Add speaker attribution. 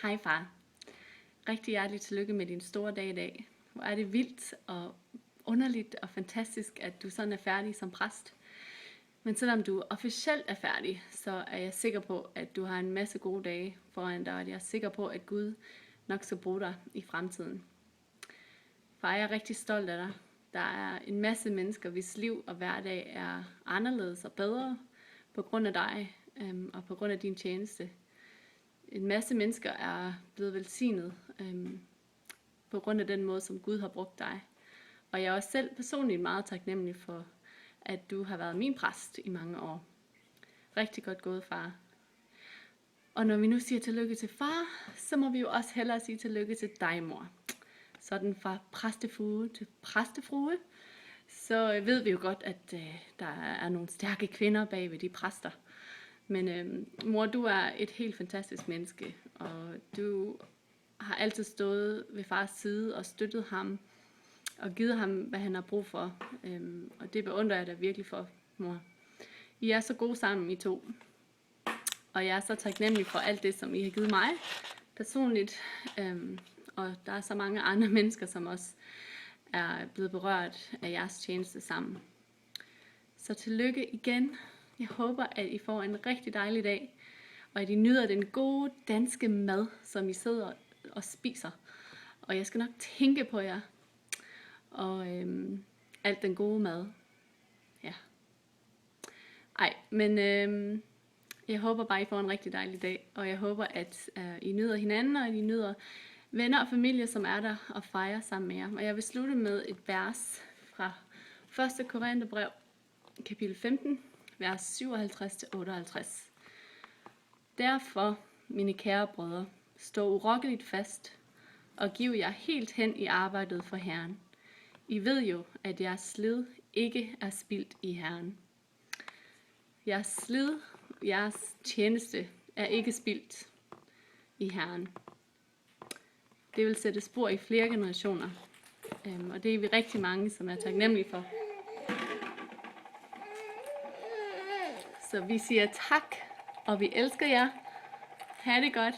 Speaker 1: Hej far. Rigtig hjertelig tillykke med din store dag i dag. Hvor er det vildt og underligt og fantastisk, at du sådan er færdig som præst. Men selvom du officielt er færdig, så er jeg sikker på, at du har en masse gode dage foran dig, og jeg er sikker på, at Gud nok skal bruge dig i fremtiden. Far, jeg er rigtig stolt af dig. Der er en masse mennesker, hvis liv og hverdag er anderledes og bedre på grund af dig og på grund af din tjeneste. En masse mennesker er blevet velsignet på grund af den måde, som Gud har brugt dig. Og jeg er også selv personligt meget taknemmelig for, at du har været min præst i mange år. Rigtig godt gået, far. Og når vi nu siger tillykke til far, så må vi jo også hellere sige tillykke til dig, mor. Sådan fra præstefrue til præstefrue, så ved vi jo godt, at der er nogle stærke kvinder bag ved de præster. Men mor, du er et helt fantastisk menneske, og du har altid stået ved fars side og støttet ham, og givet ham, hvad han har brug for. Og det beundrer jeg dig virkelig for, mor. I er så gode sammen, I to. Og jeg er så taknemmelig for alt det, som I har givet mig personligt. Og der er så mange andre mennesker, som også er blevet berørt af jeres tjeneste sammen. Så tillykke igen. Jeg håber, at I får en rigtig dejlig dag, og at I nyder den gode danske mad, som I sidder og spiser. Og jeg skal nok tænke på jer, og alt den gode mad. Ja. Men jeg håber bare, I får en rigtig dejlig dag, og jeg håber, at I nyder hinanden, og at I nyder venner og familie, som er der og fejrer sammen med jer. Og jeg vil slutte med et vers fra 1. Korintherbrev, kapitel 15, vers 57-58. Derfor, mine kære brødre, stå urokkeligt fast og giv jer helt hen i arbejdet for Herren. I ved jo, at jeres slid ikke er spildt i Herren. Jeres slid, jeres tjeneste er ikke spildt i Herren. Det vil sætte spor i flere generationer, og det er vi rigtig mange, som er taknemmelige for. Så vi siger tak, og vi elsker jer. Ha' det godt.